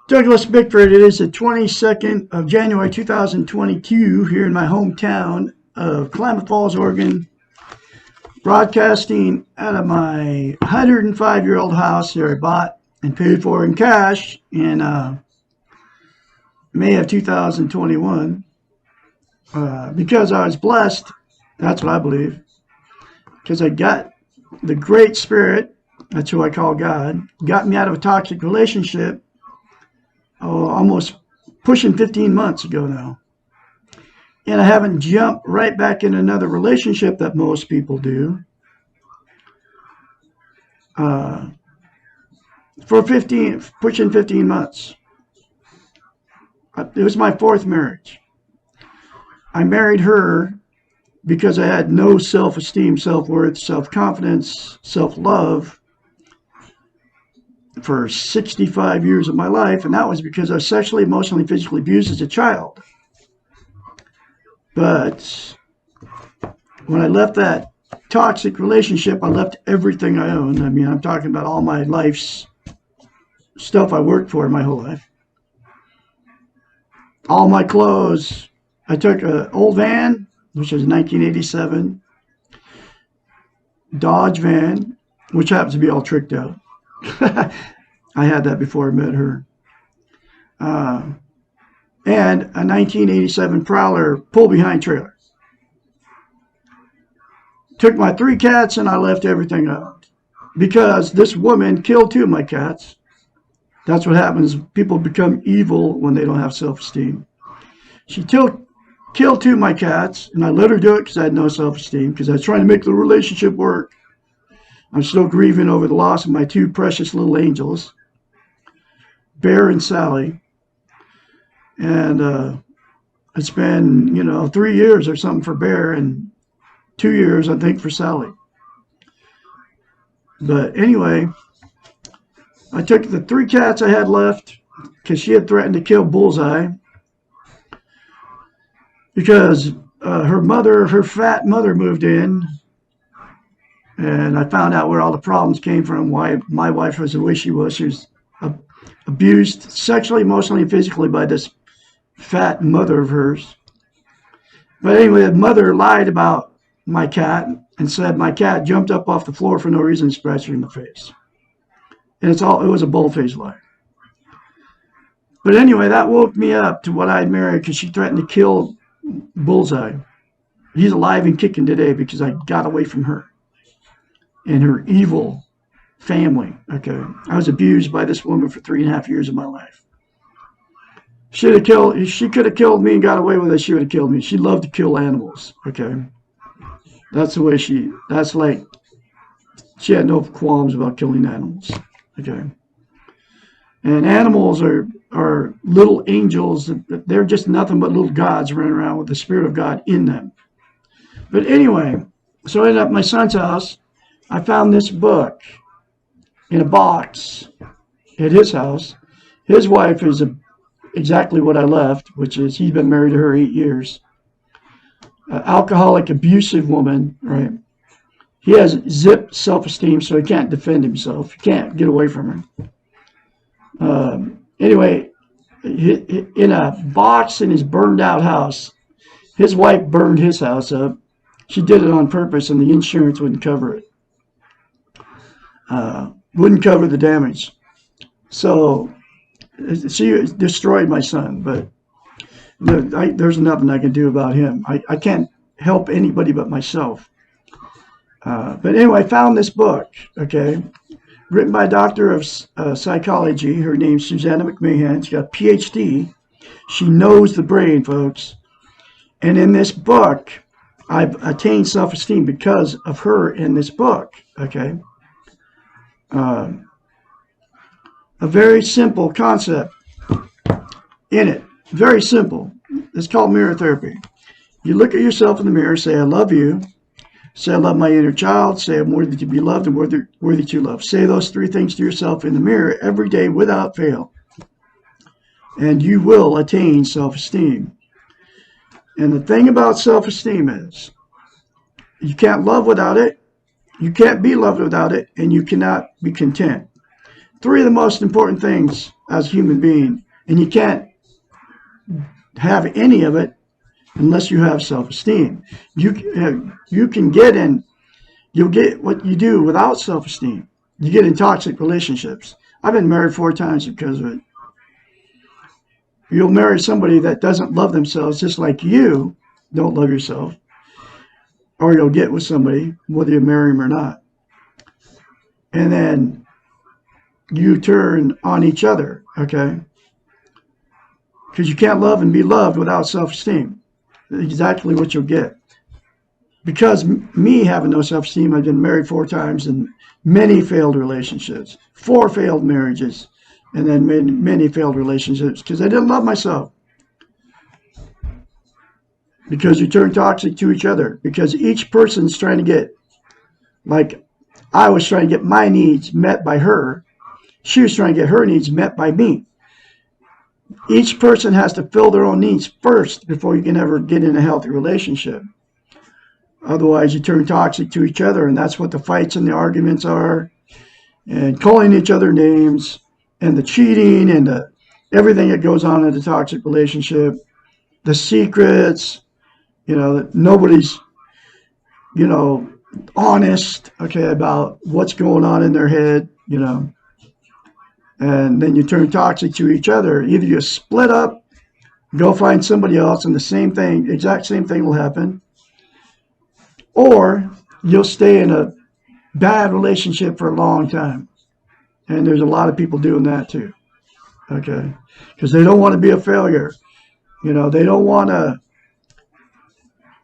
Douglas Bickford. It is the 22nd of January 2022 here in my hometown of Klamath Falls, Oregon, broadcasting out of my 105-year-old house that I bought and paid for in cash in May of 2021 because I was blessed. That's what I believe, because I got the Great Spirit, that's who I call God, got me out of a toxic relationship almost pushing 15 months ago now. And I haven't jumped right back in another relationship that most people do for pushing 15 months. It was my fourth marriage. I married her because I had no self-esteem, self-worth, self-confidence, self-love for 65 years of my life, and that was because I was sexually, emotionally, physically abused as a child. But when I left that toxic relationship, I left everything I owned. I mean, I'm talking about all my life's stuff I worked for my whole life. All my clothes. I took an old van, which was a 1987 Dodge van, which happens to be all tricked out. I had that before I met her. And a 1987 Prowler pull-behind trailer. Took my 3 cats and I left everything out. Because this woman killed 2 of my cats. That's what happens. People become evil when they don't have self-esteem. She killed 2 of my cats, and I let her do it because I had no self-esteem, because I was trying to make the relationship work. I'm still grieving over the loss of my 2 precious little angels, Bear and Sally. And it's been, 3 years or something for Bear and 2 years, I think, for Sally. But anyway, I took the 3 cats I had left because she had threatened to kill Bullseye because her fat mother moved in. And I found out where all the problems came from, why my wife was the way she was. She was abused sexually, emotionally, and physically by this fat mother of hers. But anyway, the mother lied about my cat and said my cat jumped up off the floor for no reason and scratched her in the face. And it was a bold-faced lie. But anyway, that woke me up to what I'd married, because she threatened to kill Bullseye. He's alive and kicking today because I got away from her and her evil family. Okay, I was abused by this woman for 3.5 years of my life. She could have killed me and got away with it. She would have killed me. She loved to kill animals. Okay, that's the way she had no qualms about killing animals. Okay, and animals are little angels. They're just nothing but little gods running around with the Spirit of God in them. But anyway, so I ended up at my son's house. I found this book in a box at his house. His wife is exactly what I left, which is he's been married to her 8 years. Alcoholic, abusive woman, right? He has zip self-esteem, so he can't defend himself. He can't get away from her. Anyway, in a box in his burned out house, his wife burned his house up. She did it on purpose, and the insurance wouldn't cover it. Wouldn't cover the damage. So she destroyed my son, but there's nothing I can do about him. I can't help anybody but myself. But anyway, I found this book, okay, written by a doctor of psychology. Her name's Susanna McMahon. She's got a PhD. She knows the brain, folks. And in this book, I've attained self-esteem because of her in this book, okay? A very simple concept in it. Very simple. It's called mirror therapy. You look at yourself in the mirror, say, I love you. Say, I love my inner child. Say, I'm worthy to be loved and worthy to love. Say those 3 things to yourself in the mirror every day without fail. And you will attain self-esteem. And the thing about self-esteem is, you can't love without it. You can't be loved without it, and you cannot be content. 3 of the most important things as a human being, and you can't have any of it unless you have self-esteem. You can get in, you'll get what you do without self-esteem. You get in toxic relationships. I've been married 4 times because of it. You'll marry somebody that doesn't love themselves just like you don't love yourself, or you'll get with somebody, whether you marry them or not. And then you turn on each other, okay? Because you can't love and be loved without self-esteem. Exactly what you'll get. Because me having no self-esteem, I've been married 4 times and many failed relationships, 4 failed marriages, and then many failed relationships because I didn't love myself. Because you turn toxic to each other. Because each person's trying to get, like I was trying to get my needs met by her. She was trying to get her needs met by me. Each person has to fill their own needs first before you can ever get in a healthy relationship. Otherwise, you turn toxic to each other, and that's what the fights and the arguments are, and calling each other names, and the cheating, and everything that goes on in a toxic relationship, the secrets, that nobody's, honest, okay, about what's going on in their head, and then you turn toxic to each other. Either you split up, go find somebody else, and the exact same thing will happen, or you'll stay in a bad relationship for a long time. And there's a lot of people doing that too, okay? Because they don't want to be a failure. They don't want to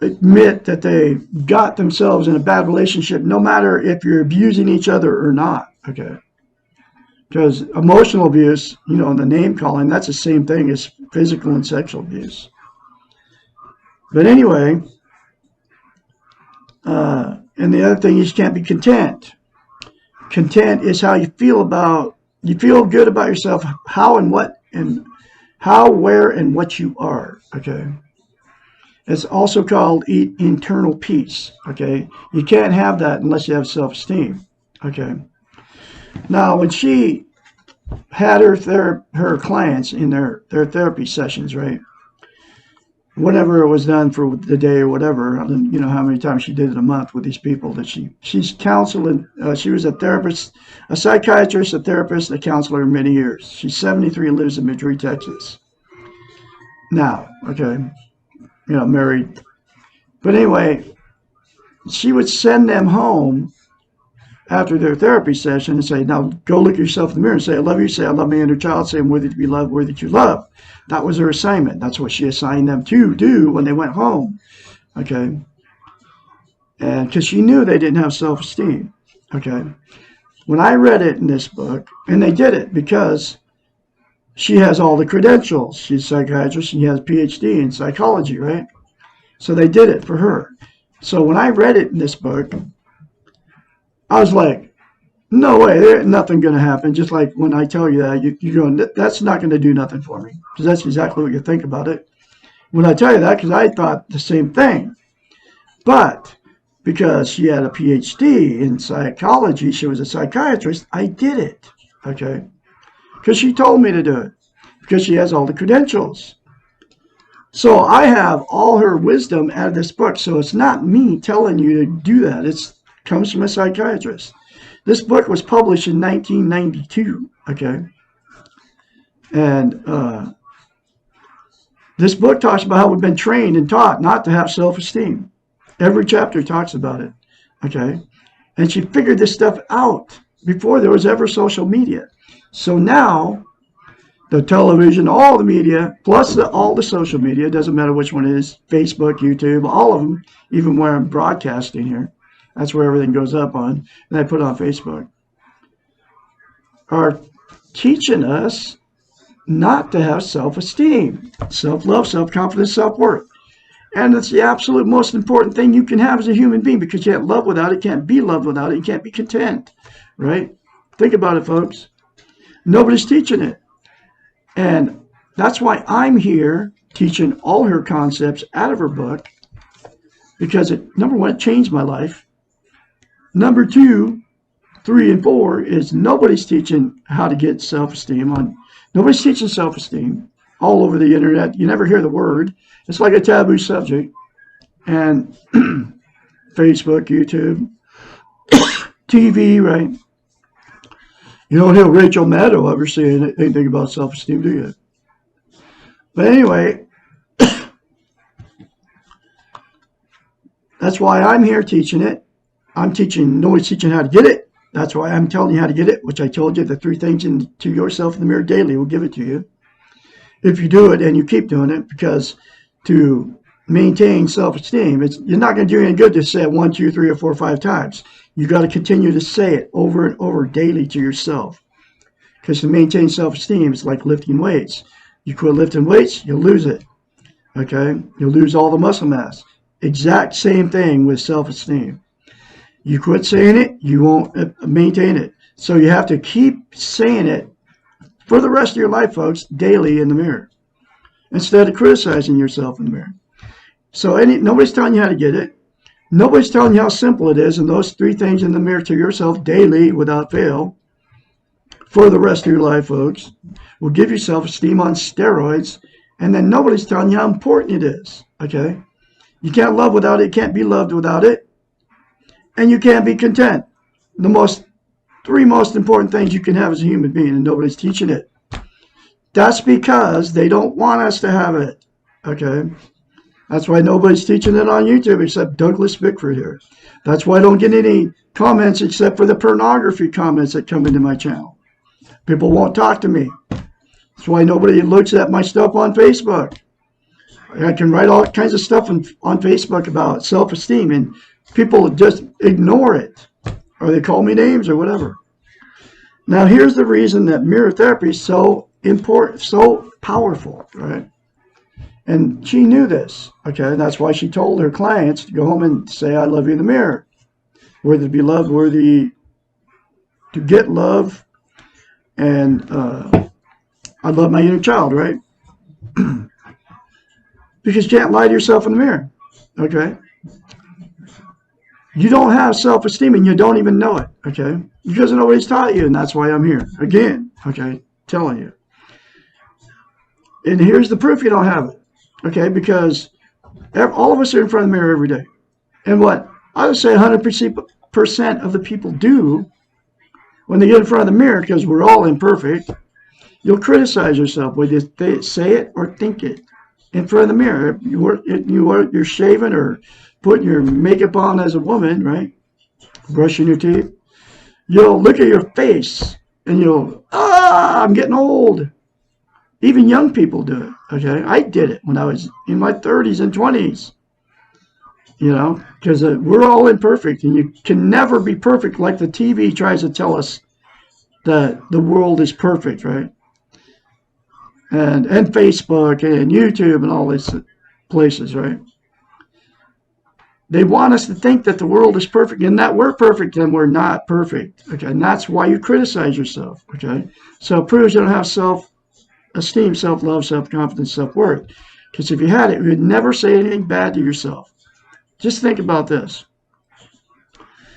admit that they got themselves in a bad relationship, no matter if you're abusing each other or not, okay? Because emotional abuse, the name calling, that's the same thing as physical and sexual abuse. But anyway, and the other thing is you can't be content. Content is how you feel good about yourself, how, where, and what you are, okay? It's also called internal peace, okay? You can't have that unless you have self-esteem, okay? Now, when she had her clients in their therapy sessions, right? Whatever it was done for the day or whatever, I don't know how many times she did it a month with these people that she's counseling. She was a therapist, a psychiatrist, a therapist, a counselor in many years. She's 73 and lives in Madrid, Texas. Now, okay, married. But anyway, she would send them home after their therapy session and say, now go look yourself in the mirror and say, I love you. Say, I love my inner child. Say, I'm worthy to be loved, worthy to love. That was her assignment. That's what she assigned them to do when they went home. Okay. And because she knew they didn't have self-esteem. Okay. When I read it in this book, and they did it because she has all the credentials. She's a psychiatrist. She has a PhD in psychology, right? So they did it for her. So when I read it in this book, I was like, no way, there's nothing going to happen. Just like when I tell you that, you're going, that's not going to do nothing for me. Because that's exactly what you think about it. When I tell you that, because I thought the same thing. But because she had a PhD in psychology, she was a psychiatrist, I did it. Okay? Because she told me to do it. Because she has all the credentials. So I have all her wisdom out of this book. So it's not me telling you to do that. It comes from a psychiatrist. This book was published in 1992, okay? And this book talks about how we've been trained and taught not to have self-esteem. Every chapter talks about it, okay? And she figured this stuff out before there was ever social media. So now, the television, all the media, plus all the social media, doesn't matter which one it is, Facebook, YouTube, all of them, even where I'm broadcasting here, that's where everything goes up on, and I put on Facebook, are teaching us not to have self-esteem, self-love, self-confidence, self-worth. And it's the absolute most important thing you can have as a human being, because you can't love without it, can't be loved without it, you can't be content, right? Think about it, folks. Nobody's teaching it. And that's why I'm here teaching all her concepts out of her book, because number one, it changed my life. Number two, 3 and 4 is nobody's teaching how to get self-esteem on. Nobody's teaching self-esteem all over the internet. You never hear the word. It's like a taboo subject. And Facebook, YouTube, TV, right? You don't hear Rachel Maddow ever say anything about self-esteem, do you? But anyway, that's why I'm here teaching it. Nobody's teaching how to get it. That's why I'm telling you how to get it, which I told you, the 3 things to yourself in the mirror daily will give it to you. If you do it and you keep doing it, because to maintain self-esteem, you're not going to do any good to say it 1, 2, 3, or 4, 5 times. You got to continue to say it over and over daily to yourself. Because to maintain self-esteem is like lifting weights. You quit lifting weights, you'll lose it. Okay? You'll lose all the muscle mass. Exact same thing with self-esteem. You quit saying it, you won't maintain it. So you have to keep saying it for the rest of your life, folks, daily in the mirror, instead of criticizing yourself in the mirror. So nobody's telling you how to get it. Nobody's telling you how simple it is, and those 3 things in the mirror to yourself daily without fail for the rest of your life, folks, will give you self-esteem on steroids, and then nobody's telling you how important it is, okay? You can't love without it, can't be loved without it, and you can't be content. The 3 most important things you can have as a human being, and nobody's teaching it. That's because they don't want us to have it, okay? That's why nobody's teaching it on YouTube except Douglas Bickford here. That's why I don't get any comments except for the pornography comments that come into my channel. People won't talk to me. That's why nobody looks at my stuff on Facebook. I can write all kinds of stuff on Facebook about self-esteem, and people just ignore it, or they call me names or whatever. Now, here's the reason that mirror therapy is so important, so powerful, right? And she knew this, okay? That's why she told her clients to go home and say, I love you in the mirror. Worthy to be loved, worthy to get love, and I love my inner child, right? Because you can't lie to yourself in the mirror, okay? You don't have self-esteem and you don't even know it, okay? Because nobody's taught you, and that's why I'm here, again, okay, telling you. And here's the proof you don't have it, okay? Because all of us are in front of the mirror every day. And what I would say 100% of the people do when they get in front of the mirror, because we're all imperfect, you'll criticize yourself, whether you say it or think it. In front of the mirror, you're shaving or putting your makeup on as a woman, right? Brushing your teeth. You'll look at your face and you'll, I'm getting old. Even young people do it, okay? I did it when I was in my 30s and 20s, you know, because we're all imperfect, and you can never be perfect like the TV tries to tell us that the world is perfect, right? And Facebook and YouTube and all these places, right? They want us to think that the world is perfect and that we're perfect, and we're not perfect, okay? And that's why you criticize yourself, okay? So it proves you don't have self-esteem, self-love, self-confidence, self-worth. Because if you had it, you would never say anything bad to yourself. Just think about this.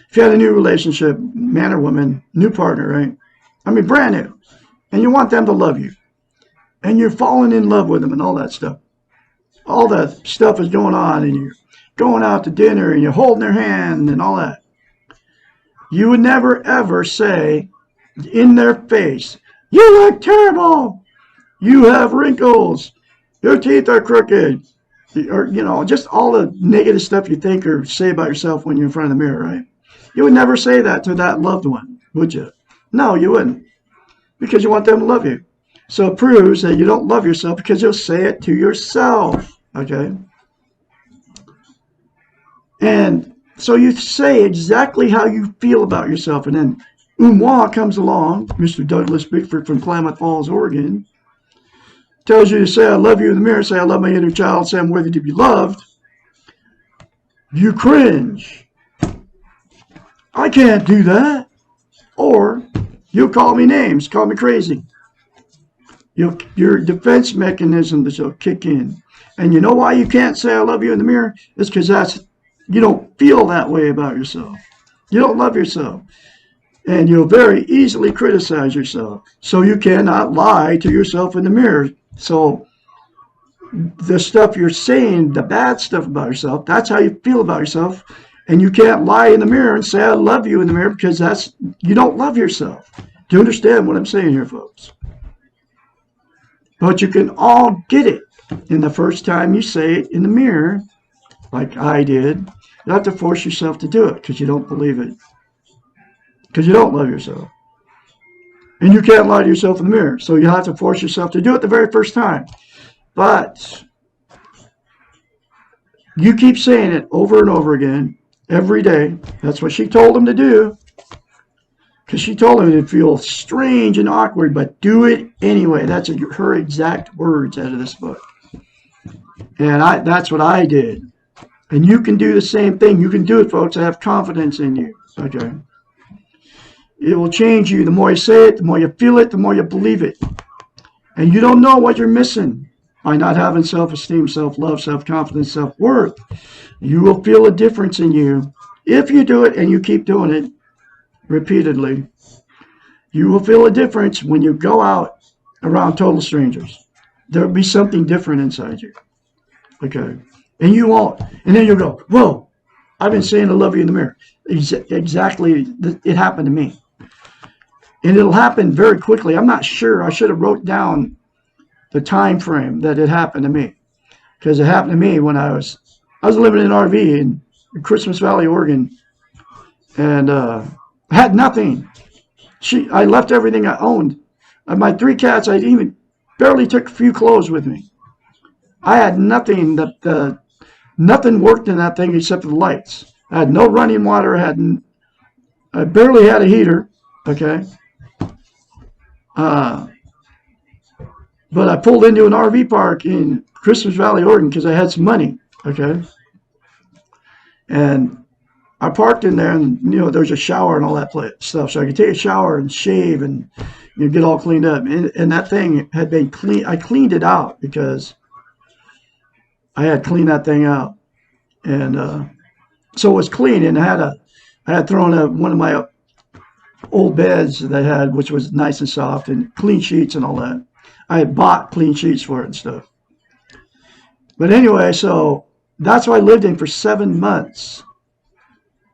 If you had a new relationship, man or woman, new partner, right? I mean, brand new, and you want them to love you, and you're falling in love with them and all that stuff. All that stuff is going on, and you're going out to dinner, and you're holding their hand and all that. You would never, ever say in their face, you look terrible. You have wrinkles. Your teeth are crooked. Or, you know, just all the negative stuff you think or say about yourself when you're in front of the mirror, right? You would never say that to that loved one, would you? No, you wouldn't. Because you want them to love you. So it proves that you don't love yourself because you'll say it to yourself, okay? And so you say exactly how you feel about yourself. And then Umwa comes along, Mr. Douglas Bickford from Klamath Falls, Oregon, tells you to say, I love you in the mirror, say, I love my inner child, say, I'm worthy to be loved. You cringe. I can't do that. Or you'll call me names, call me crazy. Your defense mechanisms will kick in. And you know why you can't say I love you in the mirror? It's because you don't feel that way about yourself. You don't love yourself. And you'll very easily criticize yourself. So you cannot lie to yourself in the mirror. So the stuff you're saying, the bad stuff about yourself, that's how you feel about yourself. And you can't lie in the mirror and say, I love you in the mirror, because you don't love yourself. Do you understand what I'm saying here, folks? But you can all get it. And the first time you say it in the mirror, like I did, you have to force yourself to do it because you don't believe it. Because you don't love yourself. And you can't lie to yourself in the mirror. So you have to force yourself to do it the very first time. But you keep saying it over and over again, every day. That's what she told him to do. Because she told him it'd feel strange and awkward, but do it anyway. That's her exact words out of this book. And that's what I did. And you can do the same thing. You can do it, folks. I have confidence in you. Okay. It will change you. The more you say it, the more you feel it, the more you believe it. And you don't know what you're missing by not having self-esteem, self-love, self-confidence, self-worth. You will feel a difference in you if you do it and you keep doing it repeatedly. You will feel a difference when you go out around total strangers. There will be something different inside you. Okay. And you won't. And then you'll go, whoa, I've been saying I love you in the mirror. Exactly. It happened to me. And it'll happen very quickly. I'm not sure. I should have wrote down the time frame that it happened to me. Because it happened to me when I was living in an RV in Christmas Valley, Oregon. And I had nothing. I left everything I owned. My 3 cats, I even barely took a few clothes with me. I had nothing. Nothing worked in that thing except for the lights. I had no running water. I barely had a heater. Okay. But I pulled into an RV park in Christmas Valley, Oregon, because I had some money. Okay. And I parked in there, and there's a shower and all that stuff, so I could take a shower and shave and get all cleaned up. And that thing had been clean. I cleaned it out because I had cleaned that thing out, and so it was clean. And I had thrown one of my old beds that I had, which was nice and soft, and clean sheets and all that. I had bought clean sheets for it and stuff. But anyway, so that's what I lived in for 7 months.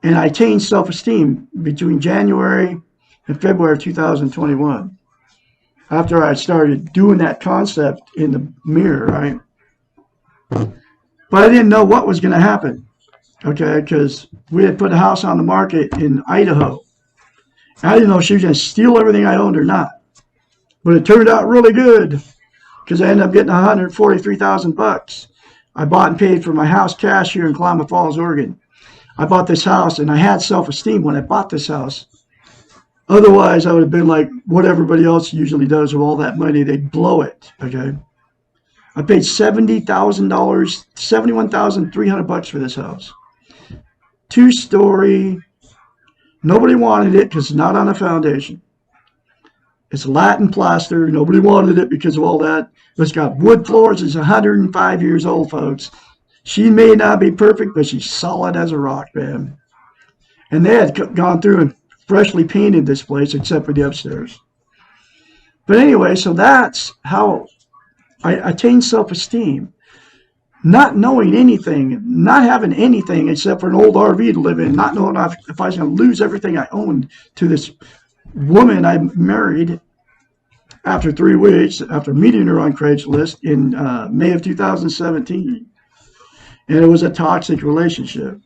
And I attained self-esteem between January and February of 2021. After I started doing that concept in the mirror, right? But I didn't know what was going to happen, okay? Because we had put a house on the market in Idaho. I didn't know if she was going to steal everything I owned or not. But it turned out really good because I ended up getting $143,000. I bought and paid for my house cash here in Klamath Falls, Oregon. I bought this house, and I had self-esteem when I bought this house. Otherwise, I would have been like what everybody else usually does with all that money. They'd blow it, okay? I paid $70,000, $71,300 for this house. 2-story. Nobody wanted it because it's not on a foundation. It's Latin plaster. Nobody wanted it because of all that. It's got wood floors. It's 105 years old, folks. She may not be perfect, but she's solid as a rock, man. And they had gone through and freshly painted this place, except for the upstairs. But anyway, so that's how I attained self-esteem. Not knowing anything, not having anything except for an old RV to live in, not knowing if I was going to lose everything I owned to this woman I married after 3 weeks, after meeting her on Craigslist in May of 2017. And it was a toxic relationship.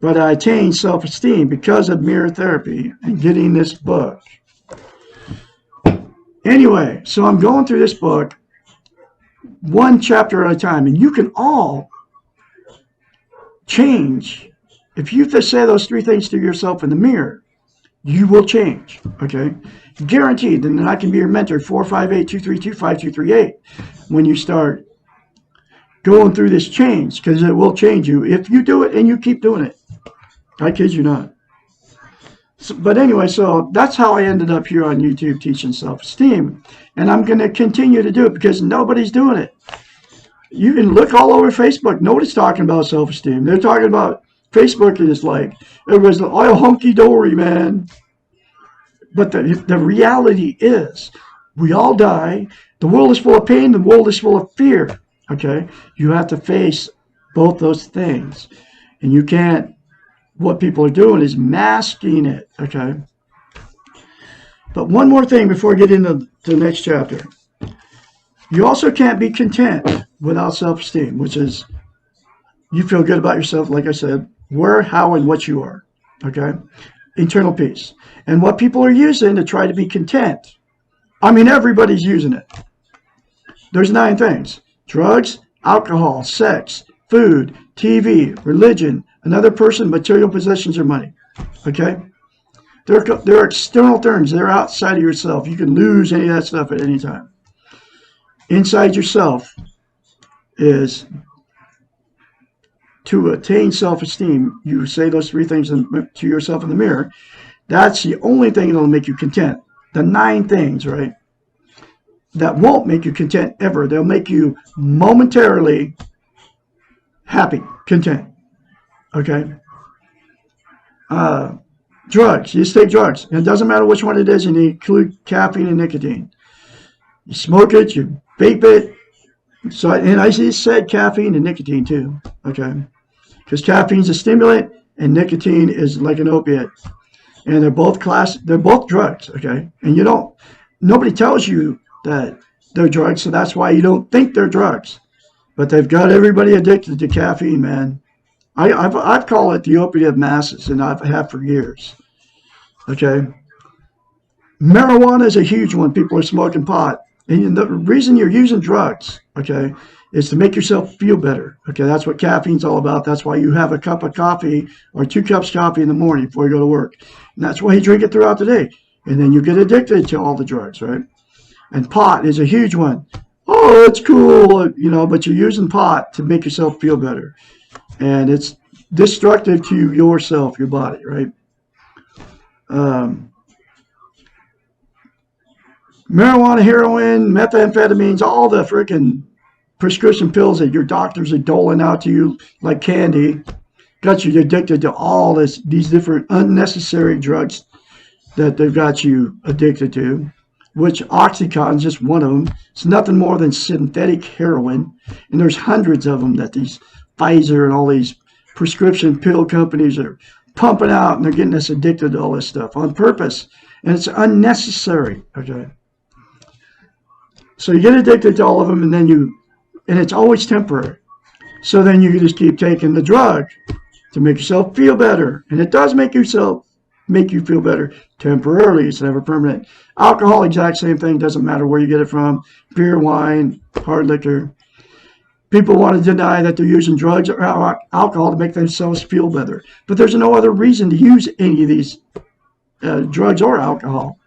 But I attained self-esteem because of mirror therapy and getting this book. Anyway, so I'm going through this book one chapter at a time. And you can all change. If you say those 3 things to yourself in the mirror, you will change. Okay? Guaranteed. And then I can be your mentor, 458-232-5238, when you start going through this change, because it will change you if you do it and you keep doing it. I kid you not. But anyway, so that's how I ended up here on YouTube teaching self-esteem. And I'm going to continue to do it because nobody's doing it. You can look all over Facebook. Nobody's talking about self-esteem. They're talking about Facebook is like, everybody's like, oh, hunky-dory, man. But the reality is, we all die. The world is full of pain. The world is full of fear. Okay? You have to face both those things. And you can't, what people are doing is masking it. Okay? But one more thing before I get into the next chapter. You also can't be content without self-esteem, which is you feel good about yourself, like I said, where, how, and what you are. Okay? Internal peace. And what people are using to try to be content. I mean, everybody's using it. There's 9 things: drugs, alcohol, sex, food, TV, religion, another person, material possessions, or money. Okay? They're external terms. They're outside of yourself. You can lose any of that stuff at any time. Inside yourself is to attain self-esteem. You say those 3 things to yourself in the mirror. That's the only thing that'll make you content. The 9 things, right, that won't make you content ever. They'll make you momentarily happy, content. Okay? Drugs. You just take drugs. And it doesn't matter which one it is. You include caffeine and nicotine. You smoke it, you vape it. So, and I just said caffeine and nicotine too. Okay? Because caffeine's a stimulant and nicotine is like an opiate. And they're both drugs, okay? And nobody tells you that they're drugs, so that's why you don't think they're drugs. But they've got everybody addicted to caffeine, man. I've called it the opiate of masses, and I've had for years, okay? Marijuana is a huge one. People are smoking pot. And the reason you're using drugs, okay, is to make yourself feel better. Okay, that's what caffeine's all about. That's why you have a cup of coffee or 2 cups of coffee in the morning before you go to work. And that's why you drink it throughout the day. And then you get addicted to all the drugs, right? And pot is a huge one. Oh, it's cool, but you're using pot to make yourself feel better. And it's destructive to yourself, your body, right? Marijuana, heroin, methamphetamines, all the freaking prescription pills that your doctors are doling out to you like candy got you addicted to all these different unnecessary drugs that they've got you addicted to, which Oxycontin is just one of them. It's nothing more than synthetic heroin. And there's hundreds of them that these Pfizer and all these prescription pill companies are pumping out, and they're getting us addicted to all this stuff on purpose. And it's unnecessary, okay? So you get addicted to all of them, and it's always temporary. So then you just keep taking the drug to make yourself feel better. And it does make you feel better temporarily. It's never permanent. Alcohol, exact same thing. Doesn't matter where you get it from. Beer, wine, hard liquor. People want to deny that they're using drugs or alcohol to make themselves feel better. But there's no other reason to use any of these drugs or alcohol,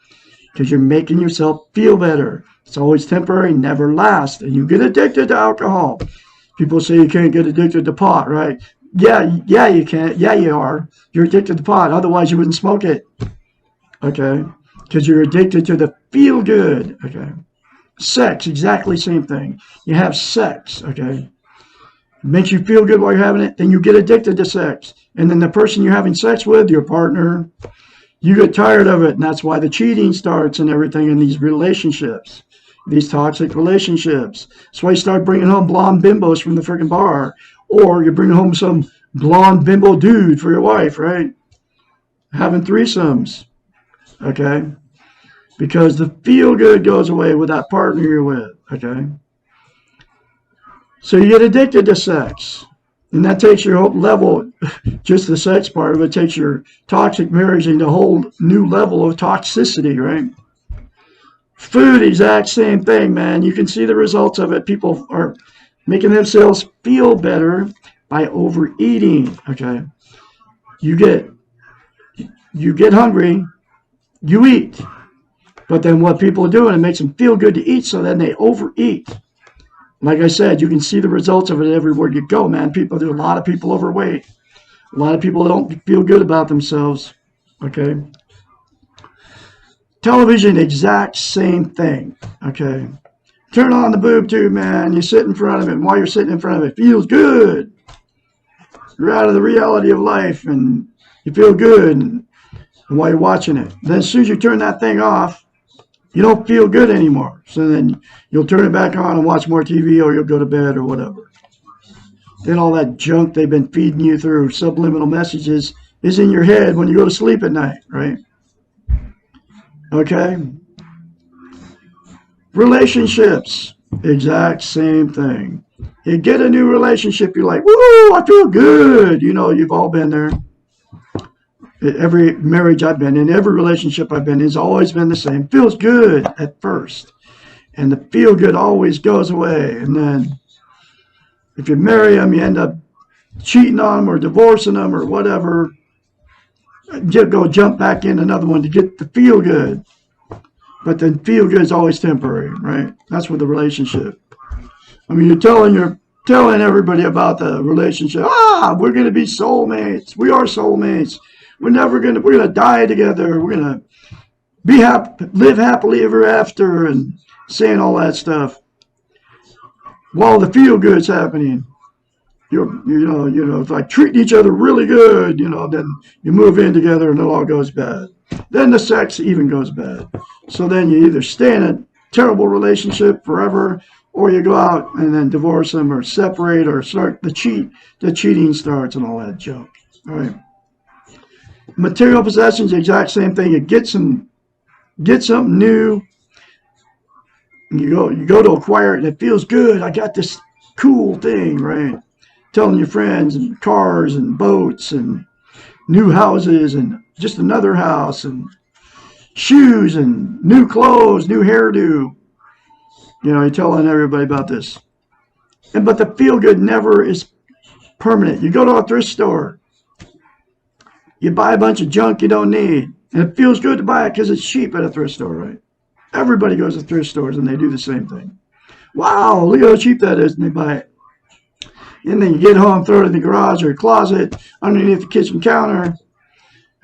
because you're making yourself feel better. It's always temporary, never lasts. And you get addicted to alcohol. People say you can't get addicted to pot, right? Yeah, you can. Yeah, you are. You're addicted to pot. Otherwise, you wouldn't smoke it. Okay? Because you're addicted to the feel good. Okay? Sex, exactly same thing. You have sex. Okay? It makes you feel good while you're having it. Then you get addicted to sex. And then the person you're having sex with, your partner, you get tired of it. And that's why the cheating starts and everything in these relationships. These toxic relationships. That's why you start bringing home blonde bimbos from the freaking bar. Or you're bringing home some blonde bimbo dude for your wife, right? Having threesomes. Okay? Because the feel good goes away with that partner you're with. Okay? So you get addicted to sex. And that takes your whole level, just the sex part of it, takes your toxic marriage into a whole new level of toxicity, right? Food, exact same thing, man. You can see the results of it. People are making themselves feel better by overeating, okay? You get hungry, you eat. But then what people are doing, it makes them feel good to eat, so then they overeat. Like I said, you can see the results of it everywhere you go, man. There's a lot of people overweight. A lot of people don't feel good about themselves, okay? Television, exact same thing, okay? Turn on the boob tube, man. You sit in front of it, and while you're sitting in front of it, it feels good. You're out of the reality of life, and you feel good. And while you're watching it. Then as soon as you turn that thing off, you don't feel good anymore. So then you'll turn it back on and watch more TV, or you'll go to bed or whatever. Then all that junk they've been feeding you through subliminal messages is in your head when you go to sleep at night, right? Okay? Relationships, exact same thing. You get a new relationship, you're like, woo, I feel good. You know, you've all been there. Every marriage I've been in, every relationship I've been in has always been the same. Feels good at first. And the feel good always goes away. And then if you marry them, you end up cheating on them or divorcing them or whatever. You go jump back in another one to get the feel good. But the feel good is always temporary, right? That's with the relationship. I mean, you're telling everybody about the relationship. We're going to be soulmates. We are soulmates. We're going to die together. We're going to live happily ever after, and saying all that stuff. While the feel good's happening, it's like treating each other really good, then you move in together and it all goes bad. Then the sex even goes bad. So then you either stay in a terrible relationship forever, or you go out and then divorce them or separate or start the cheating starts and all that junk. All right. Material possessions, the exact same thing. You get something new. You go to acquire it and it feels good. I got this cool thing, right? Telling your friends, and cars and boats and new houses and just another house and shoes and new clothes, new hairdo. You're telling everybody about this. But the feel good never is permanent. You go to a thrift store. You buy a bunch of junk you don't need. And it feels good to buy it because it's cheap at a thrift store, right? Everybody goes to thrift stores and they do the same thing. Wow, look how cheap that is, and they buy it. And then you get home, throw it in the garage or closet, underneath the kitchen counter,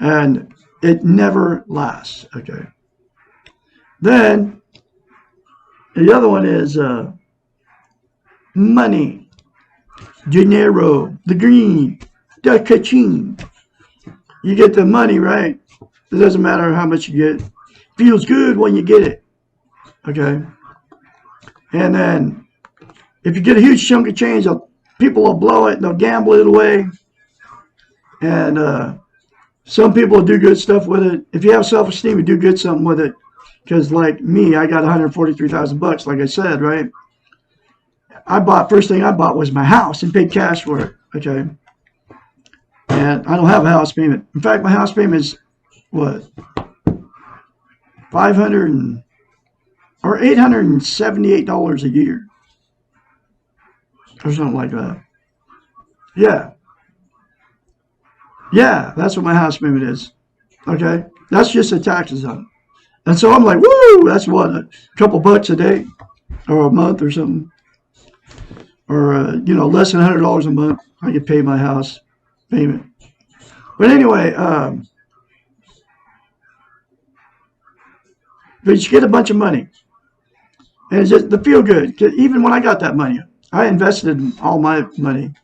and it never lasts, okay? Then, the other one is money. Dinero, the green, the ka-ching. You get the money, right? It doesn't matter how much you get. Feels good when you get it, okay? And then, if you get a huge chunk of change, people will blow it and they'll gamble it away. And some people do good stuff with it. If you have self-esteem, you do good something with it. Because like me, I got $143,000, like I said, right? First thing I bought was my house and paid cash for it, okay? And I don't have a house payment. In fact, my house payment is, what? $878 a year. Or something like that. Yeah. Yeah, that's what my house payment is. Okay? That's just the taxes on it. And so I'm like, woo, that's what, a couple bucks a day or a month or something. Or, less than $100 a month. I could pay my house payment. But anyway, but you get a bunch of money. And it's just the feel good. Even when I got that money, I invested in all my money.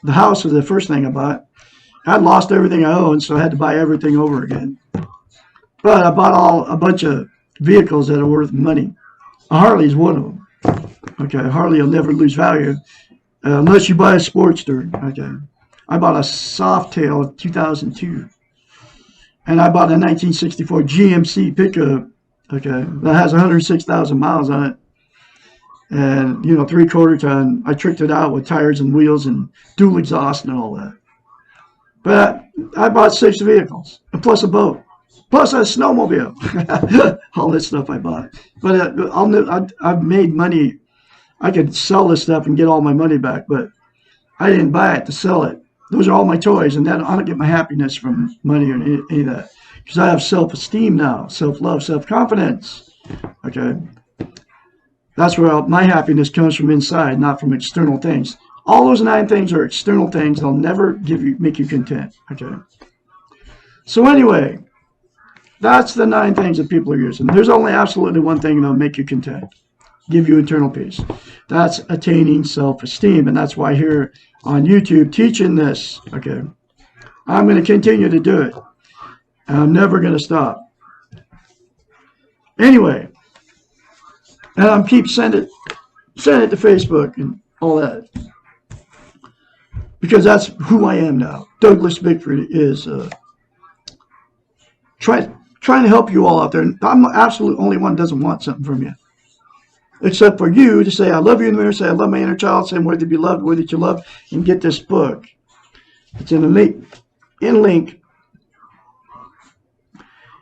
The house was the first thing I bought. I'd lost everything I owned, so I had to buy everything over again. But I bought a bunch of vehicles that are worth money. A Harley's one of them. Okay, a Harley will never lose value unless you buy a Sportster. Okay, I bought a Softail of 2002, and I bought a 1964 GMC pickup. Okay, that has 106,000 miles on it, and 3/4 ton. I tricked it out with tires and wheels and dual exhaust and all that. But I bought 6 vehicles, plus a boat, plus a snowmobile. All this stuff I bought. But I've made money. I could sell this stuff and get all my money back, but I didn't buy it to sell it. Those are all my toys, and then I don't get my happiness from money or any of that. Because I have self-esteem now, self-love, self-confidence. Okay? That's where my happiness comes from inside, not from external things. All those 9 things are external things. They'll never make you content. Okay? So anyway, that's the 9 things that people are using. There's only absolutely one thing that'll make you content. Give you internal peace. That's attaining self-esteem. And that's why here on YouTube teaching this. Okay? I'm going to continue to do it. And I'm never going to stop. Anyway, and I'm keep sending it to Facebook and all that. Because that's who I am now. Douglas Bickford is trying to help you all out there. I'm the absolute only one that doesn't want something from you. Except for you to say, I love you in the mirror, say, I love my inner child, say, I'm worthy to be loved, worthy to love, and get this book. It's in a link,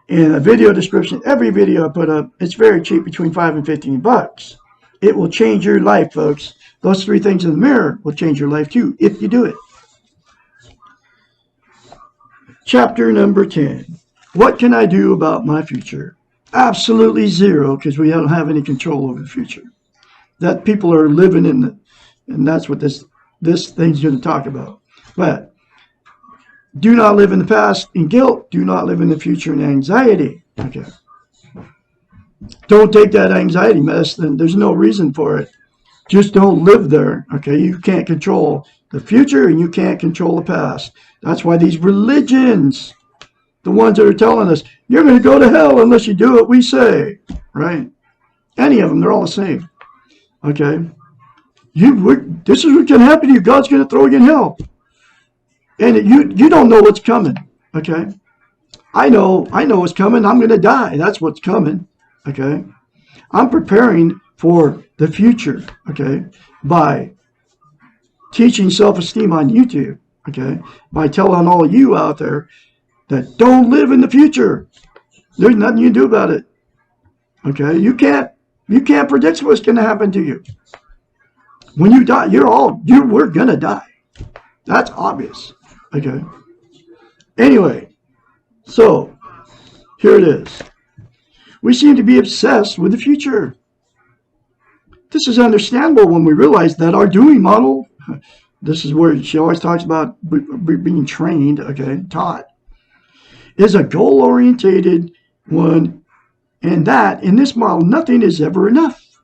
in a video description. Every video I put up, it's very cheap, between $5 and $15. It will change your life, folks. Those 3 things in the mirror will change your life too, if you do it. Chapter number 10. What can I do about my future? Absolutely zero, because we don't have any control over the future. That people are living in and that's what this thing's going to talk about. But do not live in the past in guilt. Do not live in the future in anxiety. Okay. Don't take that anxiety medicine. There's no reason for it. Just don't live there. Okay. You can't control the future and you can't control the past. That's why these religions, the ones that are telling us, you're going to go to hell unless you do what we say, right? Any of them, they're all the same. Okay? This is what's going to happen to you. God's going to throw you in hell. And you don't know what's coming, okay? I know what's coming. I'm going to die. That's what's coming, okay? I'm preparing for the future, okay, by teaching self-esteem on YouTube, okay, by telling all of you out there that don't live in the future. There's nothing you can do about it. Okay? You can't predict what's going to happen to you. When you die, we're going to die. That's obvious. Okay? Anyway, so here it is. We seem to be obsessed with the future. This is understandable when we realize that our doing model, this is where she always talks about being trained, okay, taught, is a goal-orientated one, and that in this model, nothing is ever enough.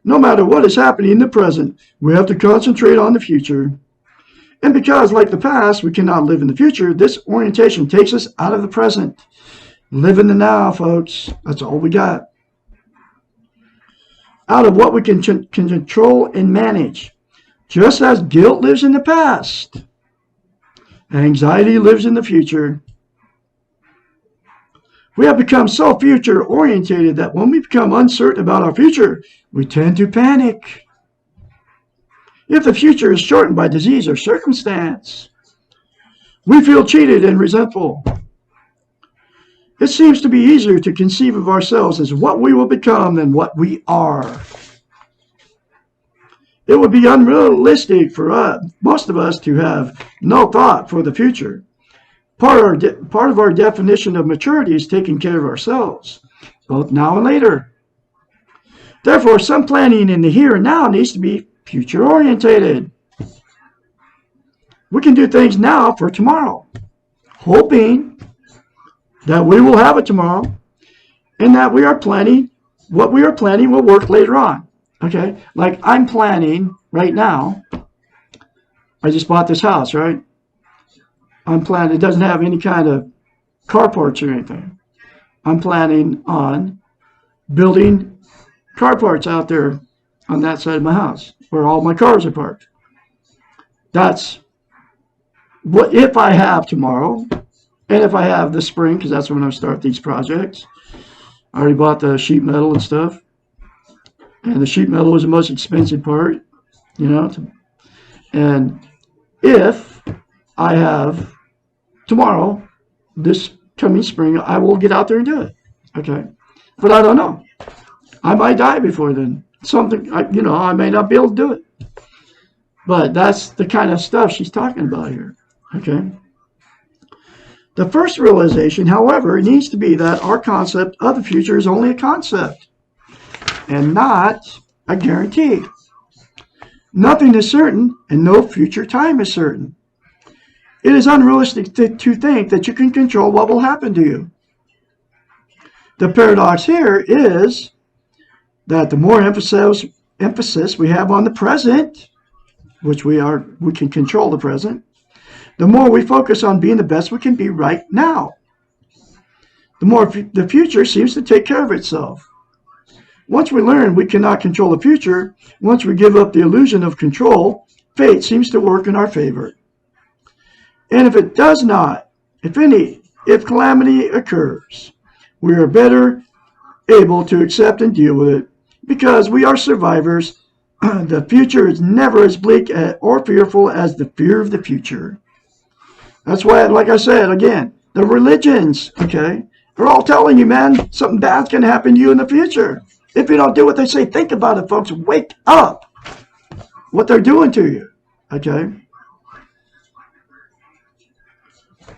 No matter what is happening in the present, we have to concentrate on the future. And because, like the past, we cannot live in the future, this orientation takes us out of the present. Live in the now, folks. That's all we got. Out of what we can control and manage. Just as guilt lives in the past, anxiety lives in the future. We have become so future orientated that when we become uncertain about our future, we tend to panic. If the future is shortened by disease or circumstance, we feel cheated and resentful. It seems to be easier to conceive of ourselves as what we will become than what we are. It would be unrealistic for most of us to have no thought for the future. Part of our definition of maturity is taking care of ourselves, both now and later. Therefore, some planning in the here and now needs to be future-orientated. We can do things now for tomorrow, hoping that we will have it tomorrow, and that what we are planning will work later on. Okay, like I'm planning right now. I just bought this house, right? I'm planning, it doesn't have any kind of carports or anything. I'm planning on building carports out there on that side of my house where all my cars are parked. That's what if I have tomorrow, and if I have this spring, because that's when I start these projects. I already bought the sheet metal and stuff. And the sheet metal was the most expensive part, you know. And if I have tomorrow, this coming spring, I will get out there and do it. Okay. But I don't know. I might die before then. I may not be able to do it. But that's the kind of stuff she's talking about here. Okay. The first realization, however, needs to be that our concept of the future is only a concept and not a guarantee. Nothing is certain, and no future time is certain. It is unrealistic to think that you can control what will happen to you. The paradox here is that the more emphasis we have on the present, which we can control the present, the more we focus on being the best we can be right now, the more the future seems to take care of itself. Once we learn we cannot control the future, once we give up the illusion of control, fate seems to work in our favor. And if it does not, if calamity occurs, we are better able to accept and deal with it because we are survivors. The future is never as bleak or fearful as the fear of the future. That's why, like I said, again, the religions, okay, they're all telling you, man, something bad's going to happen to you in the future. If you don't do what they say, think about it, folks. Wake up. What they're doing to you, okay?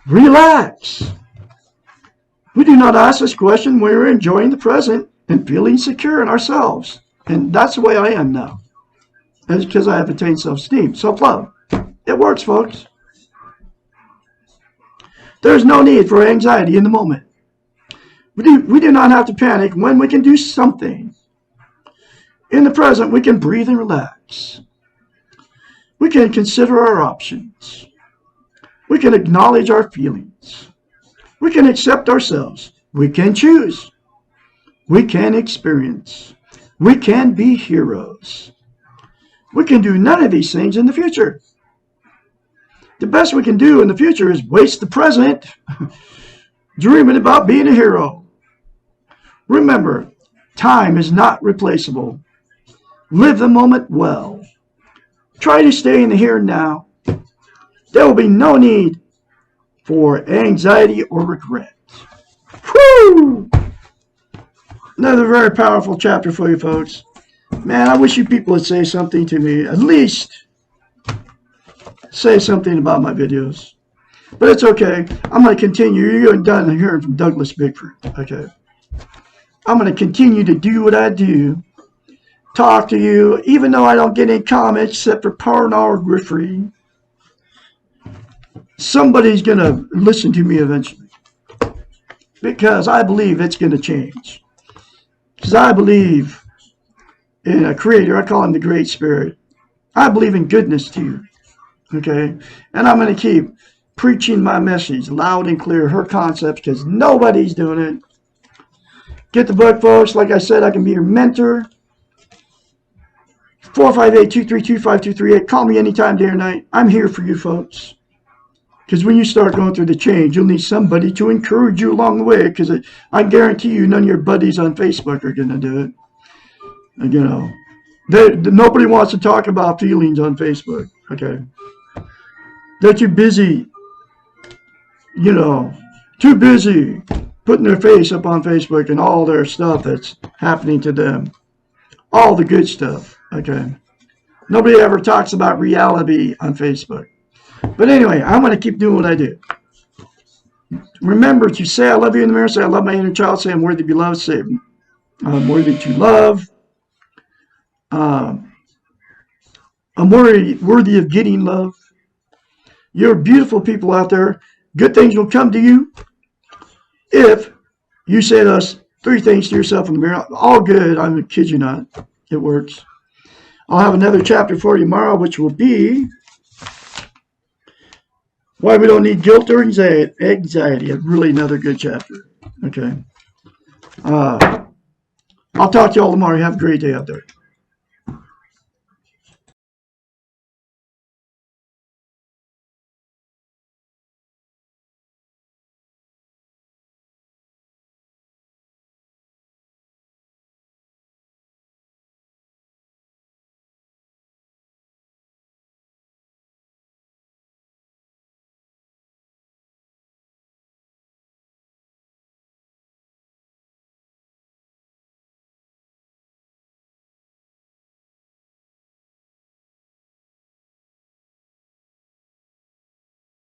Relax. We do not ask this question when we're enjoying the present and feeling secure in ourselves. And that's the way I am now. That's because I have attained self-esteem, self-love. It works, folks. There's no need for anxiety in the moment. We do not have to panic when we can do something. In the present, we can breathe and relax. We can consider our options. We can acknowledge our feelings. We can accept ourselves. We can choose. We can experience. We can be heroes. We can do none of these things in the future. The best we can do in the future is waste the present dreaming about being a hero. Remember, time is not replaceable. Live the moment well. Try to stay in the here and now. There will be no need for anxiety or regret. Whew! Another very powerful chapter for you folks. Man, I wish you people would say something to me. At least say something about my videos. But it's okay. I'm going to continue. You're done hearing from Douglas Bickford. Okay. I'm going to continue to do what I do. Talk to you, even though I don't get any comments except for pornography. Somebody's going to listen to me eventually. Because I believe it's going to change. Because I believe in a creator. I call him the Great Spirit. I believe in goodness too. Okay? And I'm going to keep preaching my message loud and clear, her concepts, because nobody's doing it. Get the book, folks. Like I said, I can be your mentor. 458-232-5238. Call me anytime, day or night. I'm here for you, folks. Because when you start going through the change, you'll need somebody to encourage you along the way. Because I guarantee you, none of your buddies on Facebook are going to do it. And, you know, nobody wants to talk about feelings on Facebook. Okay, they're too busy. You know, too busy putting their face up on Facebook and all their stuff that's happening to them. All the good stuff, okay? Nobody ever talks about reality on Facebook. But anyway, I'm going to keep doing what I do. Remember to say I love you in the mirror, say I love my inner child, say I'm worthy to be loved, say I'm worthy to love. I'm worthy of getting love. You're beautiful people out there. Good things will come to you if you say those 3 things to yourself in the mirror. All good. I'm going to kid you not. It works. I'll have another chapter for you tomorrow, which will be why we don't need guilt or anxiety. Really another good chapter. Okay. I'll talk to you all tomorrow. Have a great day out there.